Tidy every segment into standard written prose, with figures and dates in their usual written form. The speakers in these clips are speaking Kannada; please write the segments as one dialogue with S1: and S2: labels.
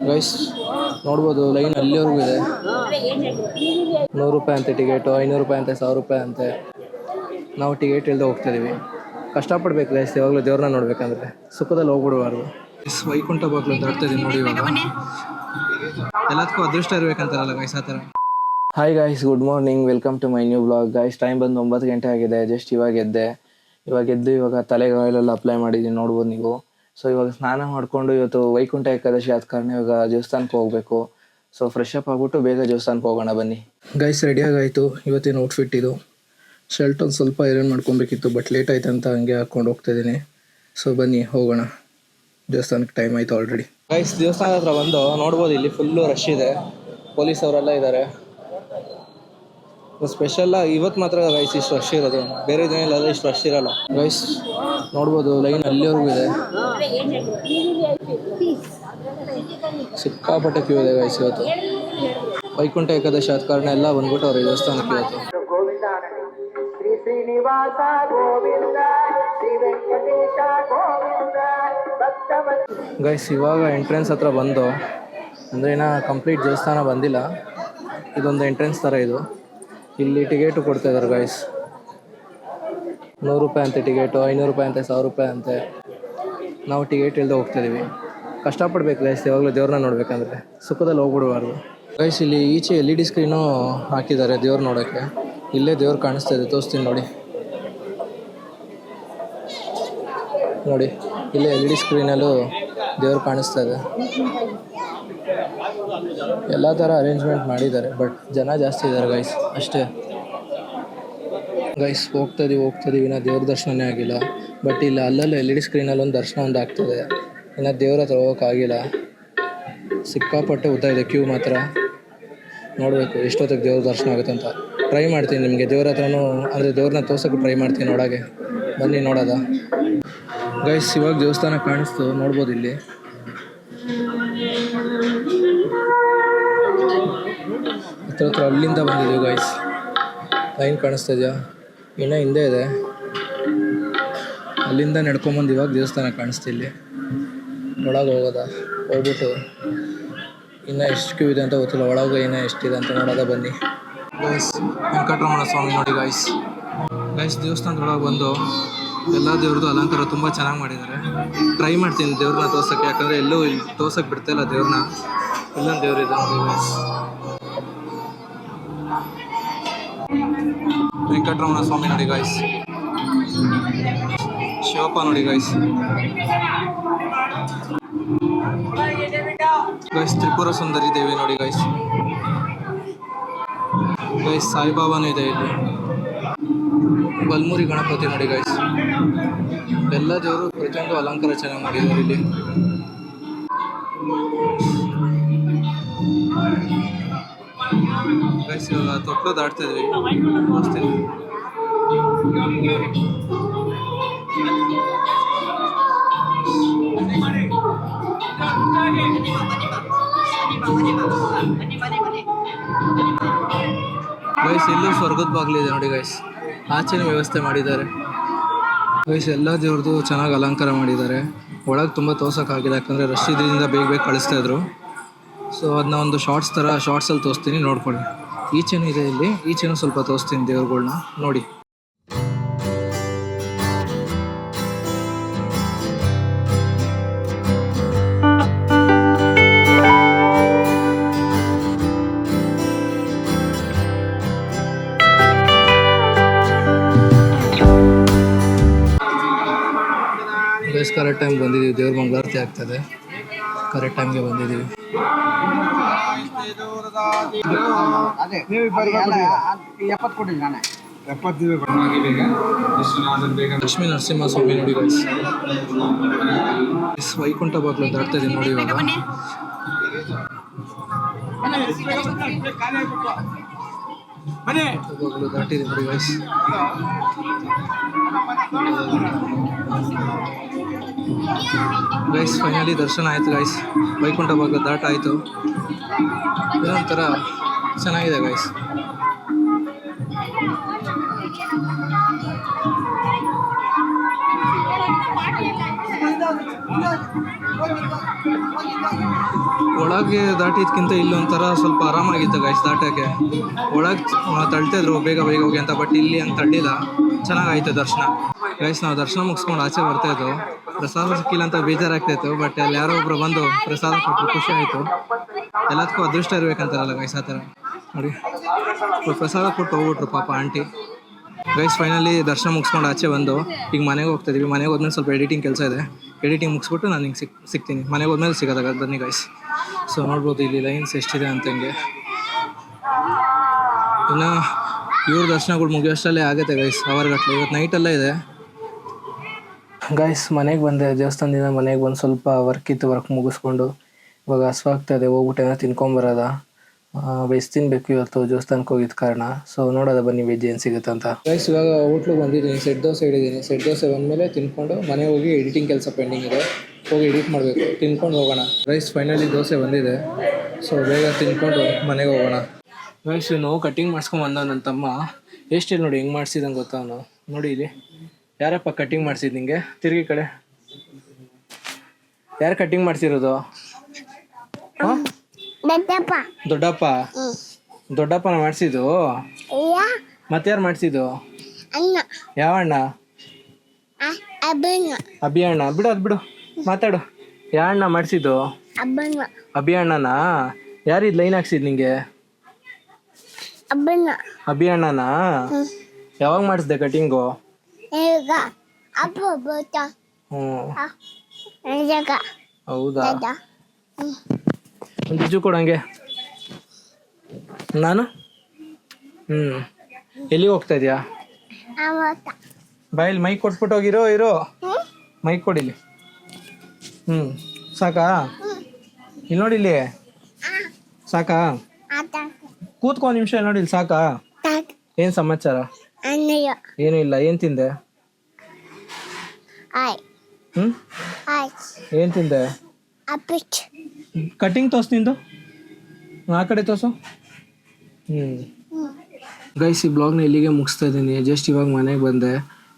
S1: ಗೈಸ್ ನೋಡ್ಬೋದು ಲೈನ್ ಅಲ್ಲಿವರೆಗೂ ಇದೆ. 100 ರೂಪಾಯಿ ಅಂತೆ ಟಿಕೆಟು, 500 ರೂಪಾಯಿ ಅಂತೆ, 1000 ರೂಪಾಯಿ ಅಂತೆ. ನಾವು ಟಿಕೆಟ್ ಇಲ್ಲದೆ ಹೋಗ್ತಾಯಿದ್ದೀವಿ. ಕಷ್ಟಪಡ್ಬೇಕು ಗೈಸ್, ಯಾವಾಗಲೂ ದೇವ್ರನ್ನ ನೋಡ್ಬೇಕಂದ್ರೆ ಸುಖದಲ್ಲಿ ಹೋಗ್ಬಿಡಬಾರ್ದು. ವೈಕುಂಠ ಬಾಗ್ಲು ದಾಟ್ತಾ ಇದೀನಿ ನೋಡಿ. ಇವಾಗ ಎಲ್ಲದಕ್ಕೂ ಅದೃಷ್ಟ ಇರಬೇಕಂತಾರಲ್ಲ ಗೈಸ್, ಆ ಥರ. Hi guys, good morning, welcome to my new blog. Guys time ಬಂದು 9 ಗಂಟೆ ಆಗಿದೆ. ಜಸ್ಟ್ ಇವಾಗ ಎದ್ದು ಇವಾಗ ತಲೆಗೆ ಆಯಿಲೆಲ್ಲ ಅಪ್ಲೈ ಮಾಡಿದ್ದೀನಿ, ನೋಡ್ಬೋದು ನೀವು. ಸೊ ಇವಾಗ ಸ್ನಾನ ಮಾಡಿಕೊಂಡು ಇವತ್ತು ವೈಕುಂಠ ಏಕಾದಶಿ ಆದ ಕಾರಣ ಇವಾಗ ದೇವಸ್ಥಾನಕ್ಕೆ ಹೋಗಬೇಕು. ಸೊ ಫ್ರೆಶ್ ಅಪ್ ಆಗಿಬಿಟ್ಟು ಬೇಗ ದೇವಸ್ಥಾನಕ್ಕೆ ಹೋಗೋಣ ಬನ್ನಿ. ಗೈಸ್ ರೆಡಿಯಾಗಾಯಿತು. ಇವತ್ತಿನ ಔಟ್ಫಿಟ್ ಇದು. ಶರ್ಟ್ ಒಂದು ಸ್ವಲ್ಪ ಐರನ್ ಮಾಡ್ಕೊಬೇಕಿತ್ತು, ಬಟ್ ಲೇಟ್ ಆಯ್ತು ಅಂತ ಹಂಗೆ ಹಾಕ್ಕೊಂಡು ಹೋಗ್ತಾಯಿದ್ದೀನಿ. ಸೊ ಬನ್ನಿ ಹೋಗೋಣ, ದೇವಸ್ಥಾನಕ್ಕೆ ಟೈಮ್ ಆಯಿತು ಆಲ್ರೆಡಿ. ಗೈಸ್ ದೇವಸ್ಥಾನ ಹತ್ರ ಬಂದು ನೋಡ್ಬೋದು, ಇಲ್ಲಿ ಫುಲ್ಲು ರಶ್ ಇದೆ, ಪೊಲೀಸ್ ಅವರೆಲ್ಲ ಇದ್ದಾರೆ. ಸ್ಪೆಷಲ್ಲ ಇವತ್ತು ಮಾತ್ರ ಗೈಸ್ ಇಷ್ಟು ರಶ್ ಇರೋದು, ಬೇರೆ ದಿನ ಇಷ್ಟು ರಶ್ ಇರಲ್ಲ. ಗೈಸ್ ನೋಡ್ಬೋದು ಲೈನ್ ಅಲ್ಲಿವರೆಗೂ ಇದೆ, ಸಿಕ್ಕಾಪಟ್ಟೆ ಕ್ಯೂ ಇದೆ ಗೈಸ್. ಇವತ್ತು ವೈಕುಂಠ ಏಕಾದಶಿ ಆದ ಕಾರಣ ಎಲ್ಲ ಬಂದ್ಬಿಟ್ಟು ಅವ್ರ ದೇವಸ್ಥಾನಕ್ಕೆ ಇವತ್ತು. ಗೈಸ್ ಇವಾಗ ಎಂಟ್ರೆನ್ಸ್ ಹತ್ರ ಬಂದು, ಅಂದರೆ ಇನ್ನೂ ಕಂಪ್ಲೀಟ್ ದೇವಸ್ಥಾನ ಬಂದಿಲ್ಲ, ಇದೊಂದು ಎಂಟ್ರೆನ್ಸ್ ಥರ ಇದು. ಇಲ್ಲಿ ಟಿಕೆಟು ಕೊಡ್ತಾ ಇದ್ದಾರೆ ಗೈಸ್. 100 ರೂಪಾಯಿ ಅಂತೆ ಟಿಕೆಟು, 500 ರೂಪಾಯಿ ಅಂತೆ, 1000 ರೂಪಾಯಿ ಅಂತೆ. ನಾವು ಟಿಕೆಟ್ ಇಲ್ಲದೆ ಹೋಗ್ತಾಯಿದ್ದೀವಿ. ಕಷ್ಟಪಡ್ಬೇಕು ಗೈಸ್, ಯಾವಾಗಲೂ ದೇವ್ರನ್ನ ನೋಡ್ಬೇಕಂದ್ರೆ ಸುಖದಲ್ಲಿ ಹೋಗ್ಬಿಡಬಾರ್ದು. ಗೈಸ್ ಇಲ್ಲಿ ಈಚೆ LED ಸ್ಕ್ರೀನು ಹಾಕಿದ್ದಾರೆ ದೇವ್ರು ನೋಡೋಕ್ಕೆ. ಇಲ್ಲೇ ದೇವ್ರು ಕಾಣಿಸ್ತಾ ಇದೆ, ತೋರಿಸ್ತೀನಿ ನೋಡಿ. ನೋಡಿ ಇಲ್ಲೇ LED ಸ್ಕ್ರೀನಲ್ಲೂ ದೇವ್ರು ಕಾಣಿಸ್ತಾ ಇದೆ. ಎಲ್ಲ ಥರ ಅರೇಂಜ್ಮೆಂಟ್ ಮಾಡಿದ್ದಾರೆ, ಬಟ್ ಜನ ಜಾಸ್ತಿ ಇದ್ದಾರೆ ಗೈಸ್, ಅಷ್ಟೇ. ಗೈಸ್ ಹೋಗ್ತಾಯಿದ್ದೀವಿ ಇನ್ನು ದೇವ್ರ ದರ್ಶನನೇ ಆಗಿಲ್ಲ. ಬಟ್ ಇಲ್ಲ ಅಲ್ಲಲ್ಲೇ LED ಸ್ಕ್ರೀನಲ್ಲಿ ಒಂದು ದರ್ಶನ ಒಂದು ಆಗ್ತದೆ, ಇನ್ನು ದೇವ್ರ ಹತ್ರ ಹೋಗೋಕ್ಕಾಗಿಲ್ಲ. ಸಿಕ್ಕಾಪಟ್ಟೆ ಉದ್ದ ಇದೆ ಕ್ಯೂ ಮಾತ್ರ. ನೋಡಬೇಕು ಎಷ್ಟೊತ್ತಿಗೆ ದೇವ್ರ ದರ್ಶನ ಆಗುತ್ತೆ ಅಂತ. ಟ್ರೈ ಮಾಡ್ತೀನಿ ನಿಮಗೆ ದೇವ್ರ ಹತ್ರನೂ, ಅಂದರೆ ದೇವ್ರನ್ನ ತೋರ್ಸೋಕ್ಕೆ ಟ್ರೈ ಮಾಡ್ತೀನಿ ನೋಡೋಕ್ಕೆ. ಬನ್ನಿ ನೋಡೋದ. ಗೈಸ್ ಇವಾಗ ದೇವಸ್ಥಾನ ಕಾಣಿಸ್ತು, ನೋಡ್ಬೋದು ಇಲ್ಲಿ. ಹತ್ರ ಅಲ್ಲಿಂದ ಬಂದಿದ್ದೀವಿ ಗೈಸ್. ಲೈನ್ ಕಾಣಿಸ್ತಾ ಇದೆಯಾ? ಇನ್ನೂ ಹಿಂದೆ ಇದೆ. ಅಲ್ಲಿಂದ ನಡ್ಕೊಂಬಂದು ಇವಾಗ ದೇವಸ್ಥಾನ ಕಾಣಿಸ್ತಾ ಇಲ್ಲಿ. ಒಳಗೆ ಹೋಗೋದ, ಹೋಗ್ಬಿಟ್ಟು ಇನ್ನೂ ಎಷ್ಟು ಕ್ಯೂ ಇದೆ ಅಂತ ಗೊತ್ತಿಲ್ಲ, ಒಳಗೆ ಇನ್ನೂ ಎಷ್ಟಿದೆ ಅಂತ ನೋಡೋದ ಬನ್ನಿ. ಗೈಸ್ ವೆಂಕಟರಮಣ ಸ್ವಾಮಿ ನೋಡಿ ಗೈಸ್. ದೇವಸ್ಥಾನದೊಳಗೆ ಬಂದು ಎಲ್ಲ ದೇವ್ರದ್ದು ಅಲಂಕಾರ ತುಂಬ ಚೆನ್ನಾಗಿ ಮಾಡಿದ್ದಾರೆ. ಟ್ರೈ ಮಾಡ್ತೀನಿ ದೇವ್ರನ್ನ ತೋರ್ಸೋಕ್ಕೆ, ಯಾಕಂದರೆ ಎಲ್ಲೂ ಇಲ್ಲಿ ತೋರ್ಸೋಕ್ಕೆ ಬಿಡ್ತಾಯಿಲ್ಲ ದೇವ್ರನ್ನ. ಇಲ್ಲೊಂದು ದೇವ್ರಿದೆ ನೋಡಿ ಗೈಸ್, ವೆಂಕಟರಮಣ ಸ್ವಾಮಿ ನೋಡಿ ಗೈಸ್. ಶಿವಪ್ಪ ನೋಡಿ ಗೈಸ್. ತ್ರಿಪುರ ಸುಂದರಿ ದೇವಿ ನೋಡಿ ಗೈಸ್. ಸಾಯಿಬಾಬಾನೂ ಇದೆ ಇಲ್ಲಿ. ಬಲ್ಮೂರಿ ಗಣಪತಿ ನೋಡಿ ಗೈಸ್. ಎಲ್ಲ ದೇವರು ಪ್ರತಿಯೊಂದು ಅಲಂಕಾರ ಚೆನ್ನಾಗಿ ಮಾಡಿದ್ದಾರೆ ಇಲ್ಲಿ. ಗೈಸ್ ಇವಾಗ ತೊಟ್ಲು ದಾಟ್ತಾ ಇದ್ವಿ, ತೋರಿಸ್ತೀನಿ. ಗೈಸ್ ಇಲ್ಲೂ ಸ್ವರ್ಗದ ಬಾಗಿಲಿದೆ ನೋಡಿ ಗೈಸ್, ಆಚೆನೇ ವ್ಯವಸ್ಥೆ ಮಾಡಿದ್ದಾರೆ ಗೈಸ್. ಎಲ್ಲ ದೇವ್ರದ್ದು ಚೆನ್ನಾಗಿ ಅಲಂಕಾರ ಮಾಡಿದ್ದಾರೆ. ಒಳಗೆ ತುಂಬ ತೋರ್ಸೋಕ್ಕಾಗಿಲ್ಲ, ಯಾಕಂದರೆ ರಶ್ ಇದರಿಂದ ಬೇಗ ಕಳಿಸ್ತಾ ಇದ್ರು. ಸೊ ಅದನ್ನ ಒಂದು ಶಾರ್ಟ್ಸಲ್ಲಿ ತೋರಿಸ್ತೀನಿ, ನೋಡ್ಕೊಳ್ಳಿ. ಈಚೆನೂ ಇದೆ ಇಲ್ಲಿ, ಈಚೆನೂ ಸ್ವಲ್ಪ ತೋರಿಸ್ತೀನಿ ದೇವ್ರುಗಳ್ನ ನೋಡಿ. ಕರೆಕ್ಟ್ ಟೈಮ್ ಬಂದಿದ್ದೀವಿ, ದೇವ್ರ ಮಂಗಳಾರತಿ ಆಗ್ತದೆ, ಕರೆಕ್ಟ್ ಟೈಮ್ಗೆ ಬಂದಿದ್ದೀವಿ. ಲಕ್ಷ್ಮೀ ನರಸಿಂಹ ಸ್ವಾಮಿ ನೋಡಿ ಗೈಸ್. ವೈಕುಂಠ ಬಾಗ್ಲು ದಾಟ್ತಾ ಇದೀನಿ ನೋಡಿ ಇವಾಗ. ಬಾಗ್ಲು ದಾಟಿದೆ ನೋಡಿ ಗೈಸ್. ಗೈಸ್ ಫೈನಲಿ ದರ್ಶನ ಆಯಿತು ಗೈಸ್. ವೈಕುಂಠ ಬಾಗ್ಲು ದಾಟ ಆಯಿತು. ಇದೊಂಥರ ಚೆನ್ನಾಗಿದೆ ಗೈಸ್. ಒಳಗೆ ದಾಟಿದ್ಕಿಂತ ಇಲ್ಲಿ ಒಂಥರ ಸ್ವಲ್ಪ ಆರಾಮಾಗಿತ್ತು ಗೈಸ್ ದಾಟೋಕ್ಕೆ. ಒಳಗೆ ತಳ್ತಿದ್ರು ಬೇಗ ಬೇಗ ಹೋಗಿ ಅಂತ, ಬಟ್ ಇಲ್ಲಿ ಹಂಗೆ ತಳ್ಳಿಲ್ಲ. ಚೆನ್ನಾಗಾಯ್ತು ದರ್ಶನ ಗೈಸ್. ನಾವು ದರ್ಶನ ಮುಗಿಸ್ಕೊಂಡು ಆಚೆ ಬರ್ತಾಯಿದ್ದು. ಪ್ರಸಾದ ಸಿಕ್ಕಿಲ್ಲ ಅಂತ ಬೇಜಾರಾಗ್ತಾಯಿತ್ತು, ಬಟ್ ಅಲ್ಲಿ ಯಾರೋ ಒಬ್ರು ಬಂದು ಪ್ರಸಾದ ಕೊಟ್ಟರು, ಖುಷಿ ಆಯಿತು. ಎಲ್ಲದಕ್ಕೂ ಅದೃಷ್ಟ ಇರ್ಬೇಕಂತಾರಲ್ಲ ಗೈಸ್, ಆ ಥರ ನೋಡಿ. ಪ್ರಸಾದ ಕೊಟ್ಟು ಹೋಗ್ಬಿಟ್ರು ಪಾಪ ಆಂಟಿ. ಗೈಸ್ ಫೈನಲಿ ದರ್ಶನ ಮುಗಿಸ್ಕೊಂಡು ಆಚೆ ಬಂದು ಈಗ ಮನೆಗೆ ಹೋಗ್ತಾಯಿದ್ದೀವಿ. ಮನೆಗೆ ಹೋದ್ಮೇಲೆ ಸ್ವಲ್ಪ ಎಡಿಟಿಂಗ್ ಕೆಲಸ ಇದೆ, ಎಡಿಟಿಂಗ್ ಮುಗಿಸ್ಬಿಟ್ಟು ನಾನು ಹಿಂಗೆ ಸಿಗ್ತೀನಿ. ಮನೆಗೆ ಹೋದ್ಮೇಲೆ ಸಿಗೋದಾಗ ಬನ್ನಿ ಗೈಸ್. ಸೊ ನೋಡ್ಬೋದು ಇಲ್ಲಿ ಲೈನ್ಸ್ ಎಷ್ಟಿದೆ ಅಂತ. ಹಿಂಗೆ ಇನ್ನು ಇವ್ರ ದರ್ಶನಗಳು ಮುಗಿಯೋಷ್ಟಲ್ಲೇ ಆಗುತ್ತೆ ಗೈಸ್, ಅವರ್ಗಟ್ಟಲೆ. ಇವತ್ತು ನೈಟೆಲ್ಲ ಇದೆ ಗೈಸ್. ಮನೆಗೆ ಬಂದೆ, ದೇವಸ್ಥಾನದಿಂದ ಮನೆಗೆ ಬಂದು ಸ್ವಲ್ಪ ವರ್ಕ್ ಇತ್ತು, ವರ್ಕ್ ಮುಗಿಸ್ಕೊಂಡು ಇವಾಗ ಹಸುವಾಗ್ತಾಯಿದೆ. ಹೋಗ್ಬಿಟ್ಟು ಏನೋ ತಿನ್ಕೊಂಬರೋದ. ವೆಜ್ ತಿನ್ಬೇಕು ಇವತ್ತು ದೇವಸ್ಥಾನಕ್ಕೆ ಹೋಗಿದ್ದ ಕಾರಣ. ಸೊ ನೋಡೋದ ಬನ್ನಿ ವೆಜ್ ಏನು ಸಿಗುತ್ತೆ ಅಂತ ಗೈಸ್. ಇವಾಗ ಹೋಟ್ಲಿಗೆ ಬಂದಿದ್ದೀನಿ, ಸೆಟ್ ದೋಸೆ ಹಿಡಿದ್ದೀನಿ. ಸೆಟ್ ದೋಸೆ ಬಂದಮೇಲೆ ತಿನ್ಕೊಂಡು ಮನೆಗೆ ಹೋಗಿ ಎಡಿಟಿಂಗ್ ಕೆಲಸ ಪೆಂಡಿಂಗ್ ಇದೆ, ಹೋಗಿ ಎಡಿಟ್ ಮಾಡಬೇಕು. ತಿನ್ಕೊಂಡು ಹೋಗೋಣ ಗೈಸ್. ಫೈನಲಿ ದೋಸೆ ಬಂದಿದೆ, ಸೊ ಬೇಗ ತಿನ್ಕೊಂಡು ಮನೆಗೆ ಹೋಗೋಣ ಗೈಸ್. ಇವನು ಕಟ್ಟಿಂಗ್ ಮಾಡಿಸ್ಕೊಂಡು ಬಂದ ನನ್ನ ತಮ್ಮ. ಎಷ್ಟಿಲ್ಲ ನೋಡಿ ಹೆಂಗೆ ಮಾಡಿಸಿದಂಗೆ ಗೊತ್ತಾ ಅವನು. ನೋಡಿ ಇಲ್ಲಿ ಯಾರಪ್ಪ ಕಟ್ಟಿಂಗ್ ಮಾಡಿಸಿದ್ದು ನಿಂಗೆ? ತಿರುಗಿ ಕಡೆ ಯಾರು ಕಟ್ಟಿಂಗ್ ಮಾಡಿಸಿರೋದು? ಹಾಂ ದೊಡ್ಡಪ್ಪ. ದೊಡ್ಡಪ್ಪನ ಮಾಡಿಸಿದ್ದು? ಮತ್ತೆ ಯಾರು ಮಾಡಿಸಿದ್ದು? ಯಾವ ಅಣ್ಣ? ಅಭಿ ಅಣ್ಣ. ಬಿಡು ಅದು ಬಿಡು, ಮಾತಾಡು. ಯಾವ ಅಣ್ಣ ಮಾಡಿಸಿದ್ದು? ಅಭಿ ಅಣ್ಣನಾ? ಯಾರಿದ್ ಲೈನ್ ಹಾಕ್ಸಿದ್ ನಿಂಗೆ? ಅಭಿ ಅಣ್ಣನಾ? ಯಾವಾಗ ಮಾಡಿಸ್ದೆ ಕಟಿಂಗು? ಹೌದಾ? ಒಂದು ಬಿಜು ಕೊಡಂಗೆ. ನಾನು ಎಲ್ಲಿಗೆ ಹೋಗ್ತಾ ಇದೆಯಾ? ಬಾಯಲ್ಲಿ ಮೈಕ್ ಕೊಟ್ಬಿಟ್ಟು ಹೋಗಿರೋ. ಮೈಕ್ ಕೊಡಿಲಿ. ಸಾಕಾ? ಇಲ್ಲಿ ನೋಡಿ, ಇಲ್ಲಿ ಸಾಕಾ? ಕೂತ್ಕೊ ನಿಮಿಷ. ನೋಡಿ ಇಲ್ಲಿ ಸಾಕಾ? ಏನು ಸಮಾಚಾರ? ಏನು ಇಲ್ಲ. ಏನು ತಿಂದೆ? ಏನು ತಿಂದೆ? ಕಟಿಂಗ್ ತೋರ್ಸು ನಿಂದು, ಆ ಕಡೆ ತೋರ್ಸು. ಗೈಸ್ ಈ ಬ್ಲಾಗ್ನ ಇಲ್ಲಿಗೆ ಮುಗಿಸ್ತಾ ಇದ್ದೀನಿ. ಜಸ್ಟ್ ಇವಾಗ ಮನೆಗೆ ಬಂದೆ.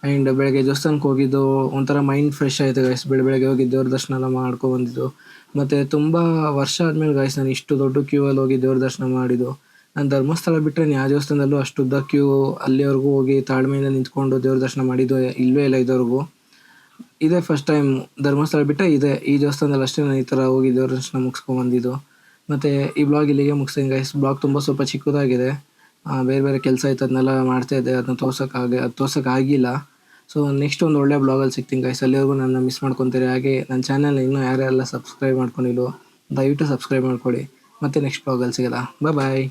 S1: ಆ್ಯಂಡ್ ಬೆಳಗ್ಗೆ ದೇವಸ್ಥಾನಕ್ಕೆ ಹೋಗಿದ್ದು ಒಂಥರ ಮೈಂಡ್ ಫ್ರೆಶ್ ಆಯಿತು ಗೈಸ್. ಬೆಳಗ್ಗೆ ಹೋಗಿ ದೇವ್ರ ದರ್ಶನ ಎಲ್ಲ ಮಾಡ್ಕೊಬಂದಿದ್ದು. ಮತ್ತು ತುಂಬ ವರ್ಷ ಆದಮೇಲೆ ಗೈಸ್ ನಾನು ಇಷ್ಟು ದೊಡ್ಡ ಕ್ಯೂ ಅಲ್ಲಿ ಹೋಗಿ ದೇವ್ರ ದರ್ಶನ ಮಾಡಿದ್ದು. ನಾನು ಧರ್ಮಸ್ಥಳ ಬಿಟ್ಟರೆ ಯಾವ ದೇವಸ್ಥಾನದಲ್ಲೂ ಅಷ್ಟು ಉದ್ದ ಕ್ಯೂ ಅಲ್ಲಿವರೆಗೂ ಹೋಗಿ ತಾಳ್ಮೆಯಿಂದ ನಿಂತ್ಕೊಂಡು ದೇವ್ರ ದರ್ಶನ ಮಾಡಿದ್ದು ಇಲ್ಲವೇ ಇಲ್ಲ ಇದುವರೆಗೂ. ಇದೇ ಫಸ್ಟ್ ಟೈಮ್. ಧರ್ಮಸ್ಥಳ ಬಿಟ್ಟರೆ ಈ ದೇವಸ್ಥಾನದಲ್ಲಿ ಅಷ್ಟೇ ನಾನು ಈ ಥರ ಹೋಗಿ ದೇವ್ರ ದರ್ಶನ ಮುಗಿಸ್ಕೊಂಬಂದಿದ್ದು. ಮತ್ತು ಈ ಬ್ಲಾಗ್ ಇಲ್ಲಿಗೆ ಮುಗಿಸ್ತೀನಿ ಗೈಸ್. ಬ್ಲಾಗ್ ತುಂಬ ಸ್ವಲ್ಪ ಚಿಕ್ಕದಾಗಿದೆ, ಬೇರೆ ಬೇರೆ ಕೆಲಸ ಇತ್ತು, ಅದನ್ನೆಲ್ಲ ಮಾಡ್ತಾಯಿದ್ದೆ. ಅದನ್ನ ತೋರ್ಸೋಕ್ಕಾಗಿಲ್ಲ. ಸೊ ನೆಕ್ಸ್ಟ್ ಒಂದು ಒಳ್ಳೆ ಬ್ಲಾಗಲ್ಲಿ ಸಿಗ್ತೀನಿ ಗೈಸ್. ಅಲ್ಲಿವರೆಗೂ ನನ್ನ ಮಿಸ್ ಮಾಡ್ಕೊತೀರಿ. ಹಾಗೆ ನನ್ನ ಚಾನಲ್ನ ಇನ್ನೂ ಯಾರೆಲ್ಲ ಸಬ್ಸ್ಕ್ರೈಬ್ ಮಾಡ್ಕೊಂಡಿಲ್ಲೋ ದಯವಿಟ್ಟು ಸಬ್ಸ್ಕ್ರೈಬ್ ಮಾಡ್ಕೊಳ್ಳಿ. ಮತ್ತೆ ನೆಕ್ಸ್ಟ್ ಬ್ಲಾಗಲ್ಲಿ ಸಿಗಲ್ಲ. ಬಾಯ್.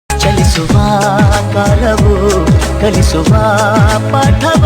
S2: ಚಲಿಸುವ ಕಾಲವು ಕಲಿಸುವ ಪಾಠವ